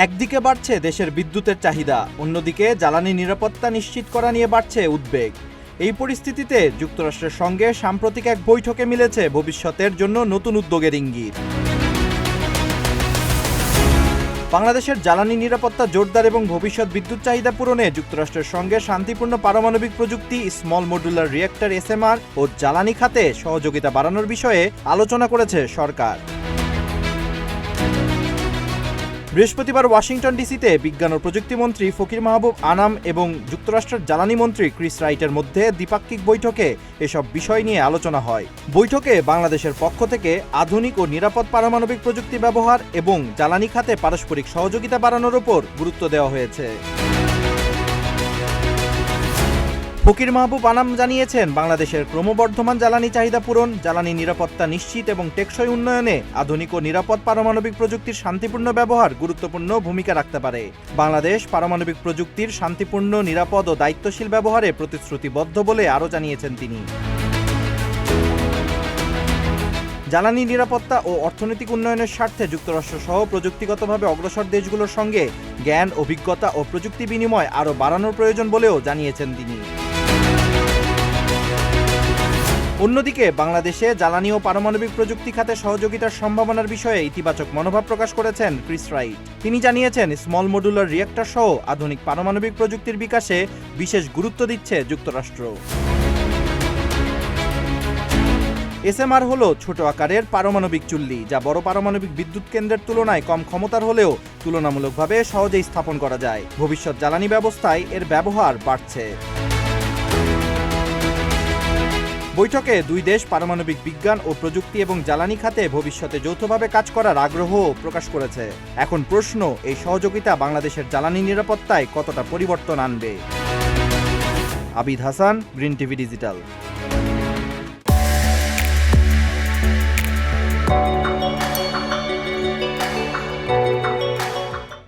একদিকে বাড়ছে দেশের বিদ্যুতের চাহিদা, অন্যদিকে জ্বালানি নিরাপত্তা নিশ্চিত করা নিয়ে বাড়ছে উদ্বেগ। এই পরিস্থিতিতে যুক্তরাষ্ট্রের সঙ্গে সাম্প্রতিক এক বৈঠকে মিলেছে ভবিষ্যতের জন্য নতুন উদ্যোগের ইঙ্গিত। বাংলাদেশের জ্বালানি নিরাপত্তা জোরদার এবং ভবিষ্যৎ বিদ্যুৎ চাহিদা পূরণে যুক্তরাষ্ট্রের সঙ্গে শান্তিপূর্ণ পারমাণবিক প্রযুক্তি, স্মল মডুলার রিঅ্যাক্টর এসএমআর ও জ্বালানি খাতে সহযোগিতা বাড়ানোর বিষয়ে আলোচনা করেছে সরকার। বৃহস্পতিবার ওয়াশিংটন ডিসিতে বিজ্ঞান ও প্রযুক্তি মন্ত্রী ফকির মাহবুব আনাম এবং যুক্তরাষ্ট্রের জ্বালানি মন্ত্রী ক্রিস রাইটের মধ্যে দ্বিপাক্ষিক বৈঠকে এসব বিষয় নিয়ে আলোচনা হয়। বৈঠকে বাংলাদেশের পক্ষ থেকে আধুনিক ও নিরাপদ পারমাণবিক প্রযুক্তি ব্যবহার এবং জ্বালানি খাতে পারস্পরিক সহযোগিতা বাড়ানোর উপর গুরুত্ব দেওয়া হয়েছে। ফকির মাহবুব আনাম জানিয়েছেন, বাংলাদেশের ক্রমবর্ধমান জ্বালানি চাহিদা পূরণ, জ্বালানি নিরাপত্তা নিশ্চিত এবং টেকসই উন্নয়নে আধুনিক ও নিরাপদ পারমাণবিক প্রযুক্তির শান্তিপূর্ণ ব্যবহার গুরুত্বপূর্ণ ভূমিকা রাখতে পারে। বাংলাদেশ পারমাণবিক প্রযুক্তির শান্তিপূর্ণ, নিরাপদ ও দায়িত্বশীল ব্যবহারে প্রতিশ্রুতিবদ্ধ বলে আরও জানিয়েছেন তিনি। জ্বালানি নিরাপত্তা ও অর্থনৈতিক উন্নয়নের স্বার্থে যুক্তরাষ্ট্র সহ প্রযুক্তিগতভাবে অগ্রসর দেশগুলোর সঙ্গে জ্ঞান, অভিজ্ঞতা ও প্রযুক্তি বিনিময় আরও বাড়ানোর প্রয়োজন বলেও জানিয়েছেন তিনি। অন্যদিকে বাংলাদেশে জ্বালানি ও পারমাণবিক প্রযুক্তি খাতে সহযোগিতার সম্ভাবনার বিষয়ে ইতিবাচক মনোভাব প্রকাশ করেছেন ক্রিস রাইট। তিনি জানিয়েছেন, স্মল মডুলার রিঅ্যাক্টর সহ আধুনিক পারমাণবিক প্রযুক্তির বিকাশে বিশেষ গুরুত্ব দিচ্ছে যুক্তরাষ্ট্র। এসএমআর হল ছোট আকারের পারমাণবিক চুল্লি, যা বড় পারমাণবিক বিদ্যুৎ কেন্দ্রের তুলনায় কম ক্ষমতার হলেও তুলনামূলকভাবে সহজেই স্থাপন করা যায়। ভবিষ্যৎ জ্বালানি ব্যবস্থায় এর ব্যবহার বাড়ছে। বৈঠকে দুই দেশ পারমাণবিক বিজ্ঞান ও প্রযুক্তি এবং জ্বালানি খাতে ভবিষ্যতে যৌথভাবে কাজ করার আগ্রহ প্রকাশ করেছে। এখন প্রশ্ন, এই সহযোগিতা বাংলাদেশের জ্বালানি নিরাপত্তায় কতটা পরিবর্তন আনবে? Abid Hasan, green TV digital.